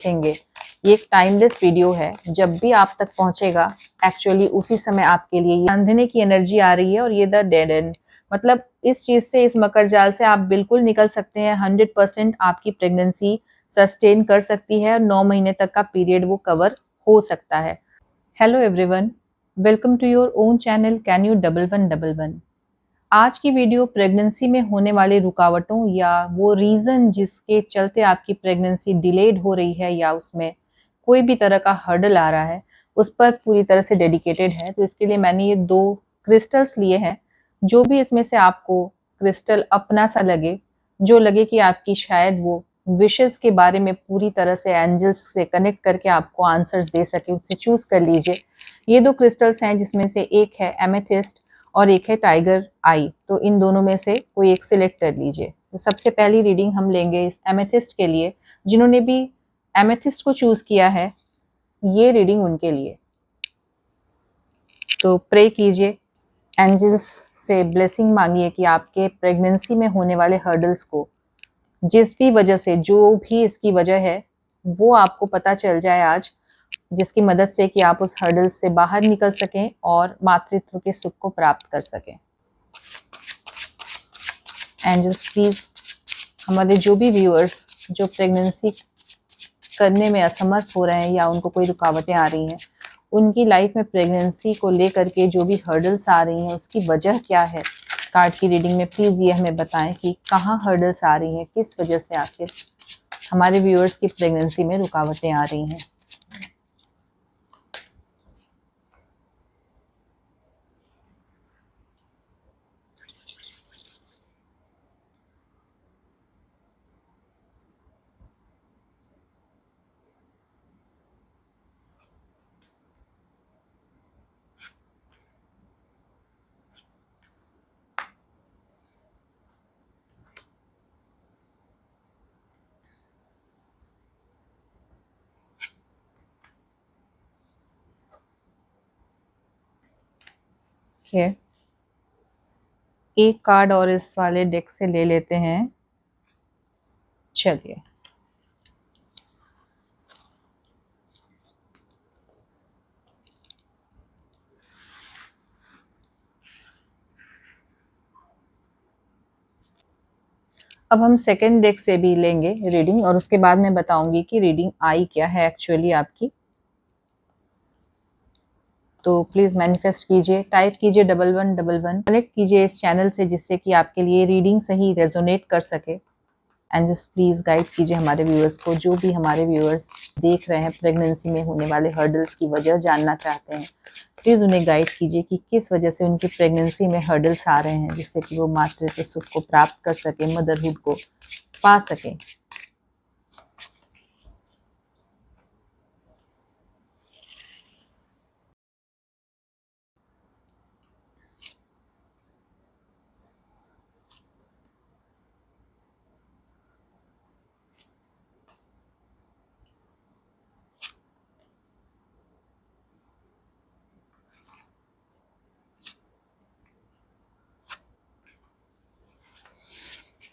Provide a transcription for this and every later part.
देखेंगे। ये एक टाइमलेस वीडियो है, जब भी आप तक पहुंचेगा एक्चुअली उसी समय आपके लिए अंधेरे की एनर्जी आ रही है और ये द डेड एंड, मतलब इस चीज से, इस मकर जाल से आप बिल्कुल निकल सकते हैं। 100% आपकी प्रेगनेंसी सस्टेन कर सकती है और 9 महीने तक का पीरियड वो कवर हो सकता है। Hello everyone, welcome to your own channel can you double one double one. आज की वीडियो प्रेगनेंसी में होने वाली रुकावटों या वो रीज़न जिसके चलते आपकी प्रेगनेंसी डिलेड हो रही है या उसमें कोई भी तरह का हर्डल आ रहा है, उस पर पूरी तरह से डेडिकेटेड है। तो इसके लिए मैंने ये 2 क्रिस्टल्स लिए हैं। जो भी इसमें से आपको क्रिस्टल अपना सा लगे, जो लगे कि आपकी शायद वो विशेज़ के बारे में पूरी तरह से एंजल्स से कनेक्ट करके आपको आंसर्स दे सके, उससे चूज़ कर लीजिए। ये 2 क्रिस्टल्स हैं, जिसमें से एक है एमेथिस्ट और एक है टाइगर आई। तो इन दोनों में से कोई एक सिलेक्ट कर लीजिए। तो सबसे पहली रीडिंग हम लेंगे इस एमेथिस्ट के लिए। जिन्होंने भी एमेथिस्ट को चूज किया है, ये रीडिंग उनके लिए। तो प्रे कीजिए, एंजल्स से ब्लेसिंग मांगिए कि आपके प्रेगनेंसी में होने वाले हर्डल्स को, जिस भी वजह से, जो भी इसकी वजह है, वो आपको पता चल जाए आज, जिसकी मदद से कि आप उस हर्डल्स से बाहर निकल सकें और मातृत्व के सुख को प्राप्त कर सकें। एंजल्स प्लीज, हमारे जो भी व्यूअर्स जो प्रेगनेंसी करने में असमर्थ हो रहे हैं या उनको कोई रुकावटें आ रही हैं, उनकी लाइफ में प्रेगनेंसी को लेकर के जो भी हर्डल्स आ रही हैं, उसकी वजह क्या है, कार्ड की रीडिंग में प्लीज़ ये हमें बताएं कि कहाँ हर्डल्स आ रही हैं, किस वजह से आखिर हमारे व्यूअर्स की प्रेगनेंसी में रुकावटें आ रही हैं। ठीक, एक कार्ड और इस वाले डेक से ले लेते हैं। चलिए, अब हम सेकंड डेक से भी लेंगे रीडिंग और उसके बाद मैं बताऊंगी कि रीडिंग आई क्या है एक्चुअली आपकी। तो प्लीज़ मैनिफेस्ट कीजिए, टाइप कीजिए 1111, कनेक्ट कीजिए इस चैनल से, जिससे कि आपके लिए रीडिंग सही रेजोनेट कर सके। एंड जस्ट प्लीज़ गाइड कीजिए हमारे व्यूअर्स को, जो भी हमारे व्यूअर्स देख रहे हैं प्रेगनेंसी में होने वाले हर्डल्स की वजह जानना चाहते हैं, प्लीज़ उन्हें गाइड कीजिए कि किस वजह से उनकी प्रेगनेंसी में हर्डल्स आ रहे हैं, जिससे कि वो मातृत्व सुख को प्राप्त कर सकें, मदरहुड को पा सकें।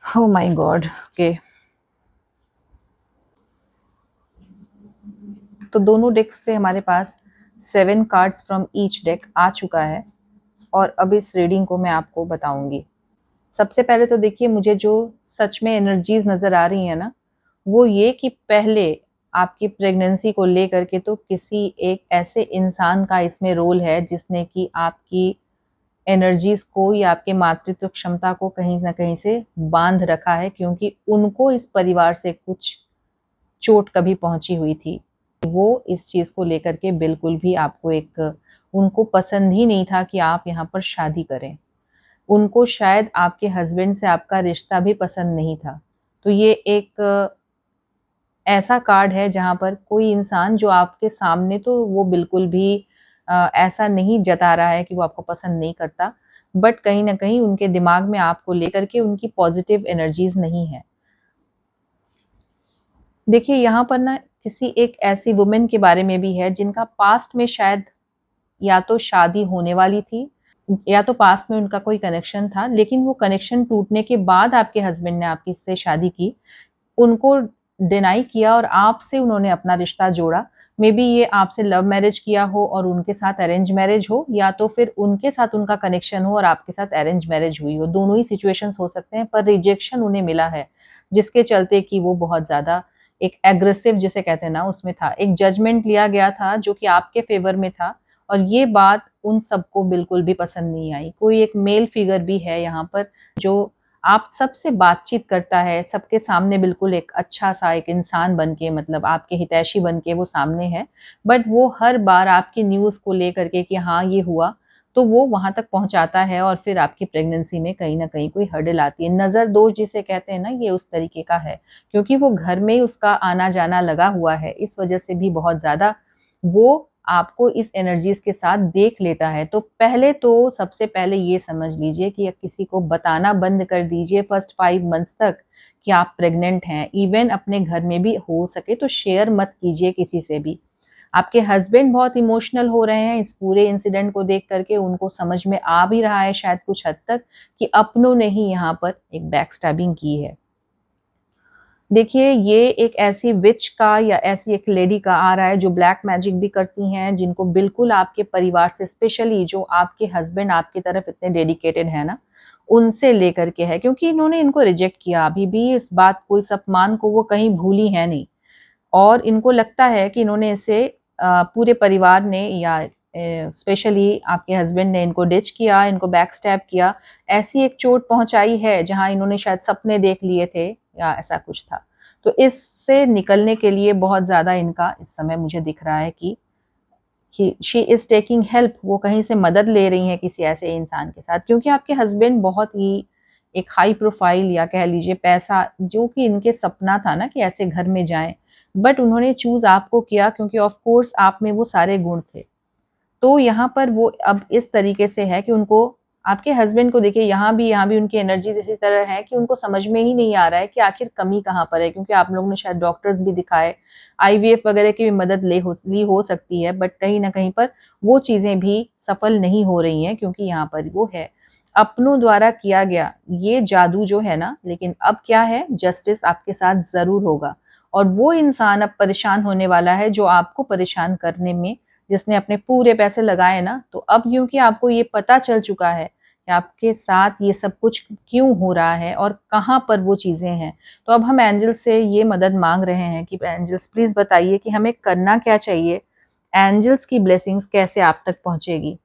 Oh my God, okay. तो दोनों डेक्स से हमारे पास 7 कार्ड्स फ्रॉम ईच डेक आ चुका है और अब इस रीडिंग को मैं आपको बताऊंगी। सबसे पहले तो देखिए, मुझे जो सच में एनर्जीज नज़र आ रही है ना, वो ये कि पहले आपकी प्रेगनेंसी को लेकर के तो किसी एक ऐसे इंसान का इसमें रोल है, जिसने कि आपकी एनर्जीज को या आपके मातृत्व क्षमता को कहीं ना कहीं से बांध रखा है, क्योंकि उनको इस परिवार से कुछ चोट कभी पहुंची हुई थी। वो इस चीज़ को लेकर के बिल्कुल भी आपको एक, उनको पसंद ही नहीं था कि आप यहाँ पर शादी करें। उनको शायद आपके हस्बैंड से आपका रिश्ता भी पसंद नहीं था। तो ये एक ऐसा कार्ड है जहाँ पर कोई इंसान जो आपके सामने तो वो बिल्कुल भी ऐसा नहीं जता रहा है कि वो आपको पसंद नहीं करता, बट कहीं न कहीं उनके दिमाग में आपको लेकर के उनकी पॉजिटिव एनर्जीज़ नहीं है। देखिए, यहाँ पर ना किसी एक ऐसी वुमन के बारे में भी है, जिनका पास्ट में शायद या तो शादी होने वाली थी, या तो पास्ट में उनका कोई कनेक्शन था, लेकिन वो कनेक्शन टूटने के बाद आपके हस्बैंड ने आपकी से शादी की। उनको डिनाई किया और आपसे उन्होंने अपना रिश्ता जोड़ा। मे बी ये आपसे लव मैरिज किया हो और उनके साथ अरेंज मैरिज हो, या तो फिर उनके साथ उनका कनेक्शन हो और आपके साथ अरेंज मैरिज हुई हो। दोनों ही सिचुएशंस हो सकते हैं, पर रिजेक्शन उन्हें मिला है, जिसके चलते कि वो बहुत ज़्यादा एक एग्रेसिव जिसे कहते हैं ना उसमें था। एक जजमेंट लिया गया था जो कि आपके फ़ेवर में था, और ये बात उन सबको बिल्कुल भी पसंद नहीं आई। कोई एक मेल फिगर भी है यहाँ पर जो आप सबसे बातचीत करता है, सबके सामने बिल्कुल एक अच्छा-सा एक इंसान बन के, मतलब आपके हितैषी बन के वो सामने है, बट वो हर बार आपकी न्यूज़ को लेकर के कि हाँ, ये हुआ, तो वो वहाँ तक पहुँचाता है और फिर आपकी प्रेगनेंसी में कहीं न कहीं कोई हर्डल आती है। नज़र दोष जिसे कहते हैं ना, ये उस तरीके का है, क्योंकि वो घर में ही उसका आना-जाना लगा हुआ है, इस वजह से भी बहुत ज़्यादा वो आपको इस एनर्जीज़ के साथ देख लेता है। तो पहले तो सबसे पहले ये समझ लीजिए कि किसी को बताना बंद कर दीजिए फर्स्ट 5 मंथ्स तक कि आप प्रेग्नेंट हैं। इवन अपने घर में भी हो सके तो शेयर मत कीजिए किसी से भी। आपके हस्बैंड बहुत इमोशनल हो रहे हैं इस पूरे इंसिडेंट को देख कर के, उनको समझ में आ भी रहा है शायद कुछ हद तक कि अपनों ने ही यहाँ पर एक बैकस्टैबिंग की है। देखिए, ये एक ऐसी विच का या ऐसी एक लेडी का आ रहा है जो ब्लैक मैजिक भी करती हैं, जिनको बिल्कुल आपके परिवार से, स्पेशली जो आपके हस्बैंड आपकी तरफ इतने डेडिकेटेड हैं ना, उनसे लेकर के है, क्योंकि इन्होंने इनको रिजेक्ट किया। अभी भी इस बात को, इस अपमान को वो कहीं भूली हैं नहीं, और इनको लगता है कि इन्होंने इसे पूरे परिवार ने या स्पेशली आपके हस्बैंड ने इनको डिच किया, इनको बैकस्टैब किया, ऐसी एक चोट पहुँचाई है जहाँ इन्होंने शायद सपने देख लिए थे या ऐसा कुछ था। तो इससे निकलने के लिए बहुत ज़्यादा इनका इस समय मुझे दिख रहा है कि शी इज़ टेकिंग हेल्प, वो कहीं से मदद ले रही हैं किसी ऐसे इंसान के साथ, क्योंकि आपके हस्बैंड बहुत ही एक हाई प्रोफ़ाइल या कह लीजिए पैसा, जो कि इनके सपना था ना कि ऐसे घर में जाएँ, बट उन्होंने चूज़ आपको किया क्योंकि ऑफ़ कोर्स आप में वो सारे गुण थे। तो यहाँ पर वो अब इस तरीके से है कि उनको, आपके हस्बैंड को देखिए यहाँ भी उनकी एनर्जीज़ इसी तरह है कि उनको समझ में ही नहीं आ रहा है कि आखिर कमी कहाँ पर है, क्योंकि आप लोगों ने शायद डॉक्टर्स भी दिखाए, आईवीएफ वगैरह की भी मदद ली हो सकती है, बट कहीं न कहीं पर वो चीज़ें भी सफल नहीं हो रही हैं, क्योंकि यहाँ पर वो है। अपनों द्वारा किया गया ये जादू जो है ना, लेकिन अब क्या है, जस्टिस आपके साथ ज़रूर होगा, और वो इंसान अब परेशान होने वाला है जो आपको परेशान करने में, जिसने अपने पूरे पैसे लगाए ना, तो अब क्योंकि आपको ये पता चल चुका है कि आपके साथ ये सब कुछ क्यों हो रहा है और कहाँ पर वो चीज़ें हैं, तो अब हम एंजल्स से ये मदद माँग रहे हैं कि एंजल्स प्लीज़ बताइए कि हमें करना क्या चाहिए? एंजल्स की ब्लेसिंग्स कैसे आप तक पहुँचेगी?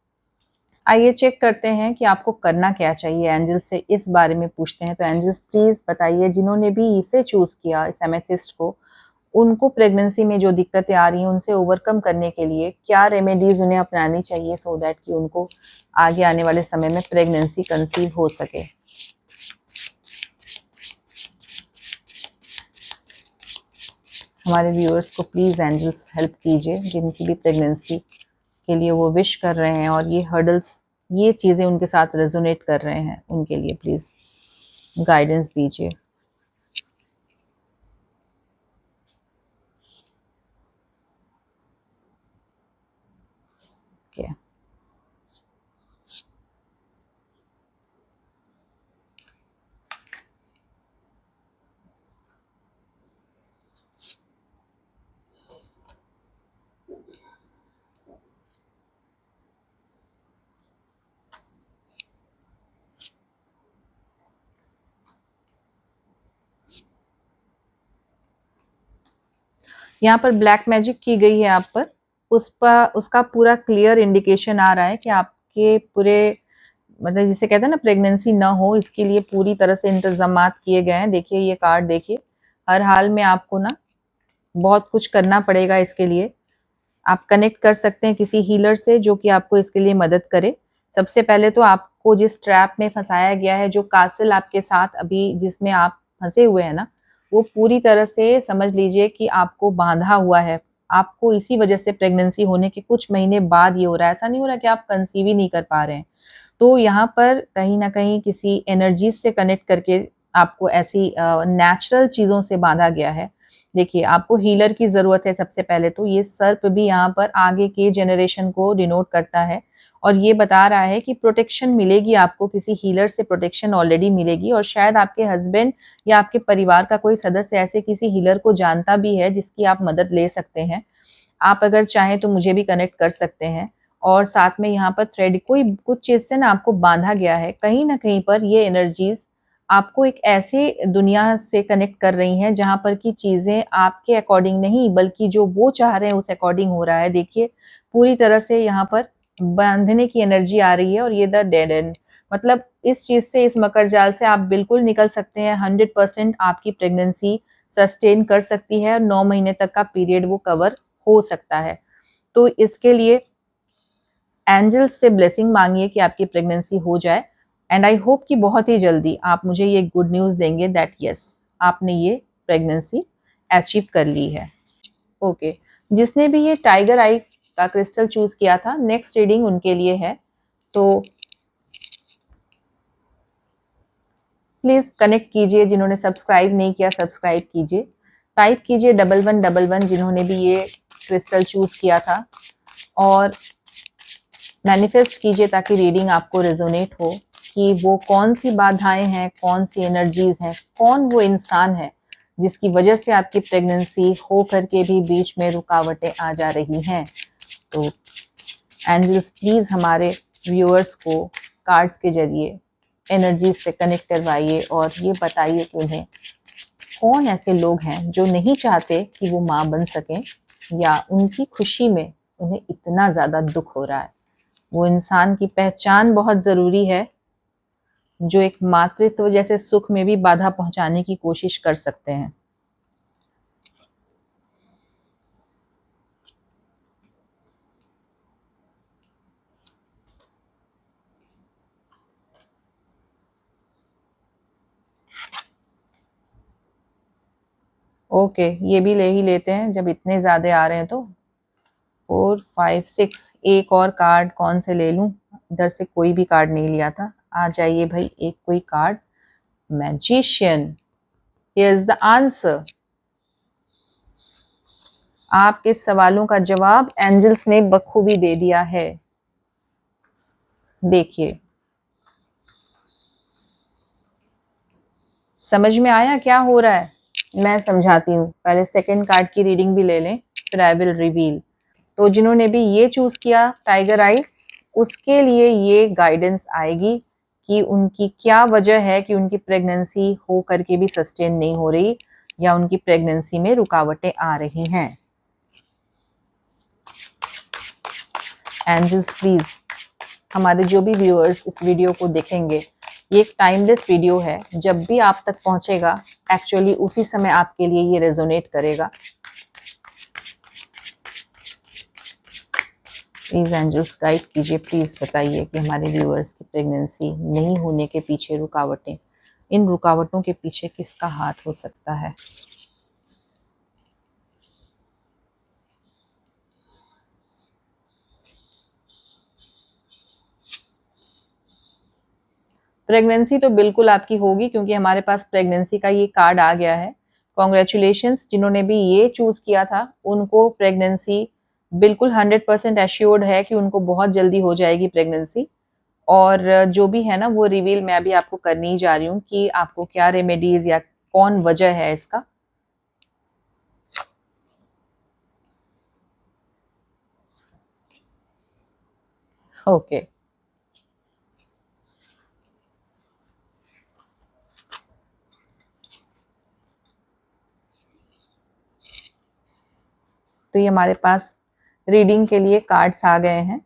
आइए चेक करते हैं कि आपको करना क्या चाहिए, एंजल्स से इस बारे में पूछते हैं। तो एंजल्स प्लीज़ बताइए, जिन्होंने भी इसे चूज़ किया, इस एमेथिस्ट को, उनको प्रेगनेंसी में जो दिक्कतें आ रही हैं, उनसे ओवरकम करने के लिए क्या रेमेडीज़ उन्हें अपनानी चाहिए सो दैट कि उनको आगे आने वाले समय में प्रेगनेंसी कंसीव हो सके? हमारे व्यूअर्स को प्लीज़ एंजल्स हेल्प कीजिए, जिनकी भी प्रेगनेंसी के लिए वो विश कर रहे हैं और ये हर्डल्स, ये चीज़ें उनके साथ रेज़ोनेट कर रहे हैं, उनके लिए प्लीज़ गाइडेंस दीजिए। ओके। यहाँ पर ब्लैक मैजिक की गई है आप पर, उसका पूरा क्लियर इंडिकेशन आ रहा है कि आपके पूरे, मतलब जिसे कहते हैं ना प्रेगनेंसी ना हो, इसके लिए पूरी तरह से इंतज़ामात किए गए हैं। देखिए ये कार्ड देखिए, हर हाल में आपको ना बहुत कुछ करना पड़ेगा इसके लिए। आप कनेक्ट कर सकते हैं किसी हीलर से जो कि आपको इसके लिए मदद करे। सबसे पहले तो आपको जिस ट्रैप में फँसाया गया है, जो कासल आपके साथ अभी जिसमें आप फँसे हुए हैं ना, वो पूरी तरह से समझ लीजिए कि आपको बाँधा हुआ है। आपको इसी वजह से प्रेगनेंसी होने के कुछ महीने बाद ये हो रहा है। ऐसा नहीं हो रहा कि आप कंसीव ही नहीं कर पा रहे हैं। तो यहाँ पर कहीं न कहीं किसी एनर्जीज़ से कनेक्ट करके आपको ऐसी नेचुरल चीज़ों से बाँधा गया है। देखिए, आपको हीलर की ज़रूरत है सबसे पहले तो, ये सर्प भी यहाँ पर आगे के जनरेशन को डिनोट करता है, और ये बता रहा है कि प्रोटेक्शन मिलेगी आपको, किसी हीलर से प्रोटेक्शन ऑलरेडी मिलेगी, और शायद आपके हस्बैंड या आपके परिवार का कोई सदस्य ऐसे किसी हीलर को जानता भी है जिसकी आप मदद ले सकते हैं। आप अगर चाहें तो मुझे भी कनेक्ट कर सकते हैं। और साथ में यहाँ पर थ्रेड कोई कुछ चीज़ से ना आपको बांधा गया है, कहीं ना कहीं पर ये एनर्जीज आपको एक ऐसे दुनिया से कनेक्ट कर रही हैं जहाँ पर की चीज़ें आपके अकॉर्डिंग नहीं बल्कि जो वो चाह रहे हैं उस अकॉर्डिंग हो रहा है। देखिए पूरी तरह से यहाँ पर बांधने की एनर्जी आ रही है, और ये द डेड एंड, मतलब इस चीज़ से, इस मकर जाल से आप बिल्कुल निकल सकते हैं। 100% आपकी प्रेगनेंसी सस्टेन कर सकती है, और 9 महीने तक का पीरियड वो कवर हो सकता है। तो इसके लिए एंजल्स से ब्लेसिंग मांगिए कि आपकी प्रेगनेंसी हो जाए, एंड आई होप कि बहुत ही जल्दी आप मुझे ये गुड न्यूज़ देंगे दैट यस आपने ये प्रेगनेंसी अचीव कर ली है। ओके, जिसने भी ये टाइगर आई का क्रिस्टल चूज किया था, नेक्स्ट रीडिंग उनके लिए है, तो प्लीज कनेक्ट कीजिए। जिन्होंने सब्सक्राइब नहीं किया सब्सक्राइब कीजिए, टाइप कीजिए 1111 जिन्होंने भी ये क्रिस्टल चूज किया था, और मैनिफेस्ट कीजिए ताकि रीडिंग आपको रेजोनेट हो कि वो कौन सी बाधाएं हैं, कौन सी एनर्जीज हैं, कौन वो इंसान है जिसकी वजह से आपकी प्रेगनेंसी हो करके भी बीच में रुकावटें आ जा रही हैं। तो एंजल्स प्लीज हमारे व्यूअर्स को कार्ड्स के जरिए एनर्जीज से कनेक्ट करवाइए, और ये बताइए कि उन्हें कौन ऐसे लोग हैं जो नहीं चाहते कि वो माँ बन सकें, या उनकी खुशी में उन्हें इतना ज़्यादा दुख हो रहा है। वो इंसान की पहचान बहुत ज़रूरी है जो एक मातृत्व जैसे सुख में भी बाधा पहुंचाने की कोशिश कर सकते हैं। ओके, ये भी ले ही लेते हैं जब इतने ज़्यादा आ रहे हैं तो। 4 5 6, एक और कार्ड कौन से ले लूं? इधर से कोई भी कार्ड नहीं लिया था। आ जाइए भाई, एक कोई card. Magician, here is the answer. आपके सवालों का जवाब एंजल्स ने बखूबी दे दिया है। देखिए, समझ में आया क्या हो रहा है? मैं समझाती हूँ, पहले सेकंड कार्ड की रीडिंग भी ले लें, फिर आई विल रिवील। तो जिन्होंने भी ये चूज किया टाइगर आई, उसके लिए ये गाइडेंस आएगी कि उनकी क्या वजह है कि उनकी प्रेगनेंसी हो करके भी सस्टेन नहीं हो रही, या उनकी प्रेगनेंसी में रुकावटें आ रही हैं। एंजल्स प्लीज, हमारे जो भी व्यूअर्स इस वीडियो को देखेंगे, ये एक टाइमलेस वीडियो है, जब भी आप तक पहुंचेगा एक्चुअली उसी समय आपके लिए ये रेजोनेट करेगा। प्लीज एंजल्स गाइड कीजिए, प्लीज बताइए कि हमारे व्यूअर्स की प्रेगनेंसी नहीं होने के पीछे रुकावटें, इन रुकावटों के पीछे किसका हाथ हो सकता है। प्रेगनेंसी तो बिल्कुल आपकी होगी, क्योंकि हमारे पास प्रेगनेंसी का ये कार्ड आ गया है। कॉन्ग्रेचुलेशंस, जिन्होंने भी ये चूज किया था उनको प्रेगनेंसी बिल्कुल 100% एश्योर्ड है कि उनको बहुत जल्दी हो जाएगी प्रेगनेंसी। और जो भी है ना वो रिवील मैं अभी आपको करनी ही जा रही हूँ कि आपको क्या रेमेडीज या कौन वजह है इसका। ओके, तो ये हमारे पास रीडिंग के लिए कार्ड्स आ गए हैं।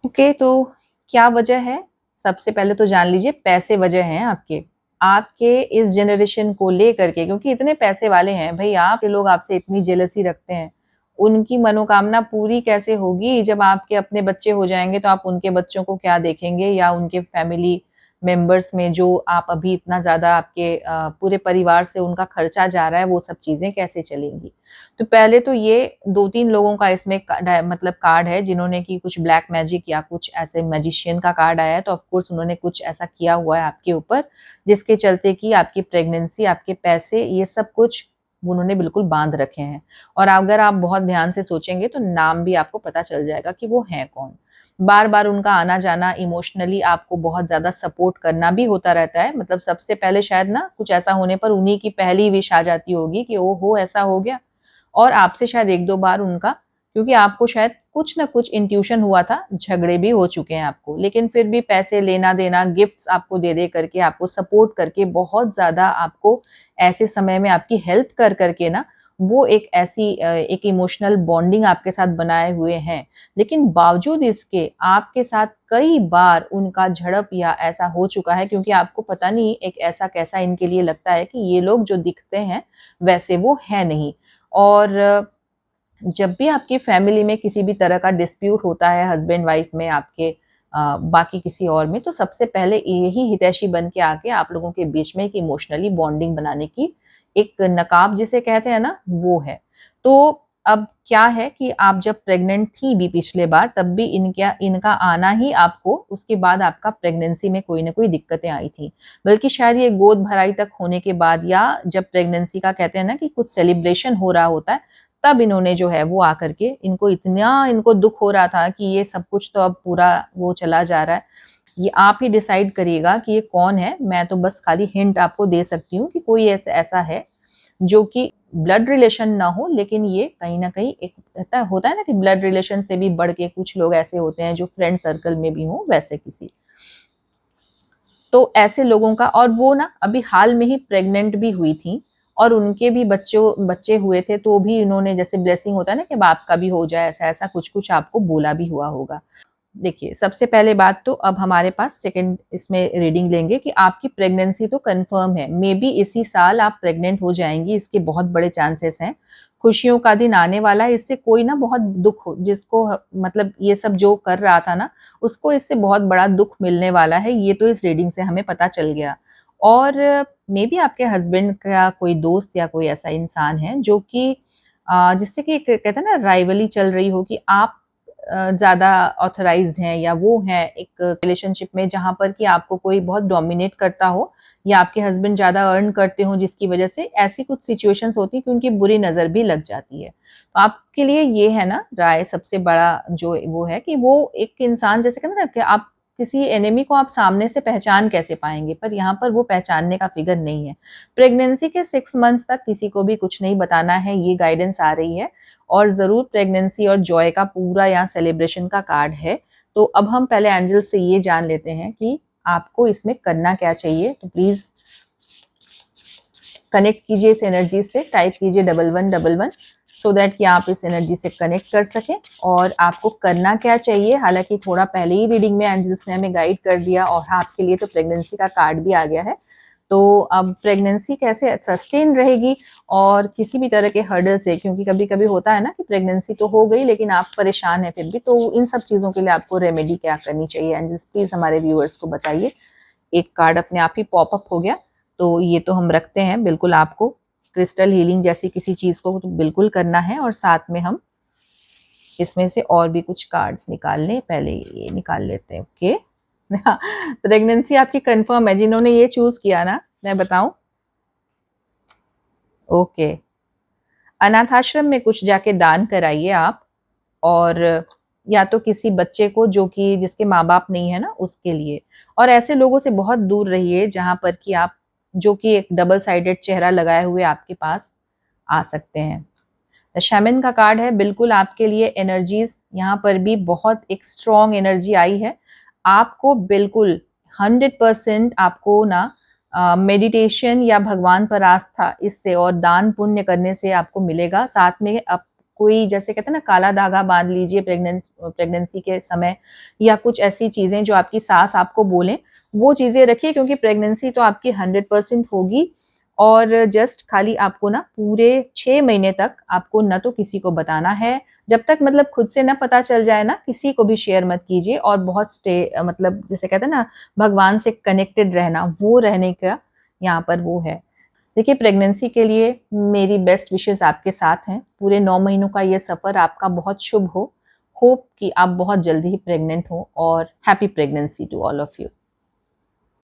ओके, तो क्या वजह है? सबसे पहले तो जान लीजिए, पैसे वजह हैं आपके, आपके इस जनरेशन को लेकर के, क्योंकि इतने पैसे वाले हैं भाई, आप लोग आपसे इतनी जेलसी रखते हैं। उनकी मनोकामना पूरी कैसे होगी जब आपके अपने बच्चे हो जाएंगे, तो आप उनके बच्चों को क्या देखेंगे, या उनके फैमिली मेंबर्स में जो आप अभी इतना ज़्यादा आपके पूरे परिवार से उनका खर्चा जा रहा है, वो सब चीज़ें कैसे चलेंगी। तो पहले तो ये 2-3 लोगों का इसमें मतलब कार्ड है जिन्होंने की कुछ ब्लैक मैजिक या कुछ ऐसे मैजिशियन का कार्ड आया है, तो ऑफ कोर्स उन्होंने कुछ ऐसा किया हुआ है आपके ऊपर जिसके चलते कि आपकी प्रेगनेंसी, आपके पैसे, ये सब कुछ उन्होंने बिल्कुल बांध रखे हैं। और अगर आप बहुत ध्यान से सोचेंगे तो नाम भी आपको पता चल जाएगा कि वो हैं कौन। बार बार उनका आना जाना इमोशनली आपको बहुत ज्यादा सपोर्ट करना भी होता रहता है। मतलब सबसे पहले शायद ना कुछ ऐसा होने पर उन्हीं की पहली विश आ जाती होगी कि ओहो ऐसा हो गया। और आपसे शायद एक दो बार उनका, क्योंकि आपको शायद कुछ ना कुछ इंट्यूशन हुआ था, झगड़े भी हो चुके हैं आपको, लेकिन फिर भी पैसे लेना देना, गिफ्ट्स आपको दे दे करके, आपको सपोर्ट करके, बहुत ज्यादा आपको ऐसे समय में आपकी हेल्प कर करके ना, वो एक ऐसी एक इमोशनल बॉन्डिंग आपके साथ बनाए हुए हैं। लेकिन बावजूद इसके आपके साथ कई बार उनका झड़प या ऐसा हो चुका है, क्योंकि आपको पता नहीं एक ऐसा कैसा इनके लिए लगता है कि ये लोग जो दिखते हैं वैसे वो है नहीं। और जब भी आपकी फैमिली में किसी भी तरह का डिस्प्यूट होता है हस्बैंड वाइफ में, आपके बाकी किसी और में, तो सबसे पहले यही हितैषी बन के आके आप लोगों के बीच में एक इमोशनली बॉन्डिंग बनाने की एक नकाब जिसे कहते हैं ना, वो है। तो अब क्या है कि आप जब प्रेग्नेंट थी भी पिछले बार, तब भी इनका आना ही आपको उसके बाद आपका प्रेगनेंसी में कोई ना कोई दिक्कतें आई थी। बल्कि शायद ये गोद भराई तक होने के बाद, या जब प्रेगनेंसी का कहते हैं ना कि कुछ सेलिब्रेशन हो रहा होता है, तब इन्होंने जो है वो आकर के, इनको दुख हो रहा था कि ये सब कुछ तो अब पूरा वो चला जा रहा है। ये आप ही डिसाइड करिएगा कि ये कौन है। मैं तो बस खाली हिंट आपको दे सकती हूँ कि कोई ऐसा ऐसा है जो कि ब्लड रिलेशन ना हो, लेकिन ये कहीं ना कहीं एक होता है ना कि ब्लड रिलेशन से भी बढ़ के कुछ लोग ऐसे होते हैं जो फ्रेंड सर्कल में भी हों, वैसे किसी। तो ऐसे लोगों का, और वो ना अभी हाल में ही प्रेग्नेंट भी हुई थी, और उनके भी बच्चे हुए थे, तो भी इन्होंने, जैसे ब्लेसिंग होता है ना कि बाप का भी हो जाए, ऐसा ऐसा कुछ कुछ आपको बोला भी हुआ होगा। देखिए, सबसे पहले बात तो अब हमारे पास सेकंड इसमें रीडिंग लेंगे कि आपकी प्रेगनेंसी तो कंफर्म है। मे बी इसी साल आप प्रेग्नेंट हो जाएंगी, इसके बहुत बड़े चांसेस हैं। खुशियों का दिन आने वाला है, इससे कोई ना बहुत दुख हो, जिसको मतलब ये सब जो कर रहा था ना, उसको इससे बहुत बड़ा दुख मिलने वाला है, ये तो इस रीडिंग से हमें पता चल गया। और मे बी आपके हस्बैंड का कोई दोस्त या कोई ऐसा इंसान है जो कि जिससे कि कहते हैं ना राइवली चल रही हो, कि आप ज़्यादा ऑथराइज्ड हैं, या वो हैं एक रिलेशनशिप में जहाँ पर कि आपको कोई बहुत डोमिनेट करता हो, या आपके हस्बैंड ज़्यादा अर्न करते हो, जिसकी वजह से ऐसी कुछ सिचुएशंस होती हैं कि उनकी बुरी नज़र भी लग जाती है। तो आपके लिए ये है ना राय, सबसे बड़ा जो वो है कि वो एक इंसान, जैसे कहते हैं ना कि आप किसी एनिमी को आप सामने से पहचान कैसे पाएंगे, पर यहाँ पर वो पहचानने का फिगर नहीं है। प्रेगनेंसी के 6 मंथ्स तक किसी को भी कुछ नहीं बताना है, ये गाइडेंस आ रही है। और ज़रूर प्रेगनेंसी और जॉय का पूरा यहाँ सेलिब्रेशन का कार्ड है। तो अब हम पहले एंजल से ये जान लेते हैं कि आपको इसमें करना क्या चाहिए। तो प्लीज़ कनेक्ट कीजिए इस एनर्जी से, टाइप कीजिए 1111 सो दैट कि आप इस एनर्जी से कनेक्ट कर सकें। और आपको करना क्या चाहिए, हालांकि थोड़ा पहले ही रीडिंग में एंजल्स ने हमें गाइड कर दिया, और आपके लिए तो प्रेगनेंसी का कार्ड भी आ गया है। तो अब प्रेगनेंसी कैसे सस्टेन रहेगी, और किसी भी तरह के हर्डल से, क्योंकि कभी कभी होता है ना कि प्रेगनेंसी तो हो गई लेकिन आप परेशान हैं फिर भी, तो इन सब चीज़ों के लिए आपको रेमेडी क्या करनी चाहिए, एंजल्स प्लीज़ हमारे व्यूअर्स को बताइए। एक कार्ड अपने आप ही पॉपअप हो गया, तो ये तो हम रखते हैं। बिल्कुल आपको क्रिस्टल हीलिंग जैसी किसी चीज़ को तो बिल्कुल करना है, और साथ में हम इसमें से और भी कुछ कार्ड्स निकाल लें। पहले ये निकाल लेते हैं। ओके, प्रेगनेंसी आपकी कंफर्म है, जिन्होंने ये चूज किया ना, मैं बताऊं। ओके, अनाथ आश्रम में कुछ जाके दान कराइए आप, और या तो किसी बच्चे को जो कि जिसके माँ बाप नहीं है ना, उसके लिए। और ऐसे लोगों से बहुत दूर रहिए जहां पर कि आप, जो कि एक डबल साइडेड चेहरा लगाए हुए आपके पास आ सकते हैं। द शैमन का कार्ड है, बिल्कुल आपके लिए एनर्जीज यहाँ पर भी बहुत एक स्ट्रॉन्ग एनर्जी आई है। आपको बिल्कुल 100% आपको ना मेडिटेशन या भगवान पर आस्था इससे और दान पुण्य करने से आपको मिलेगा। साथ में आप कोई, जैसे कहते हैं ना, काला धागा बांध लीजिए प्रेगनेंसी के समय, या कुछ ऐसी चीजें जो आपकी सास आपको बोले, वो चीजें रखिए, क्योंकि प्रेगनेंसी तो आपकी 100% होगी। और जस्ट खाली आपको ना पूरे 6 महीने तक आपको न तो किसी को बताना है, जब तक मतलब खुद से ना पता चल जाए ना, किसी को भी शेयर मत कीजिए। और बहुत मतलब जैसे कहते हैं ना, भगवान से कनेक्टेड रहना, वो रहने का यहाँ पर वो है। देखिए, प्रेगनेंसी के लिए मेरी बेस्ट विशेस आपके साथ हैं। पूरे 9 महीनों का ये सफ़र आपका बहुत शुभ हो। होप कि आप बहुत जल्दी ही प्रेग्नेंट हो, और happy pregnancy to all of you.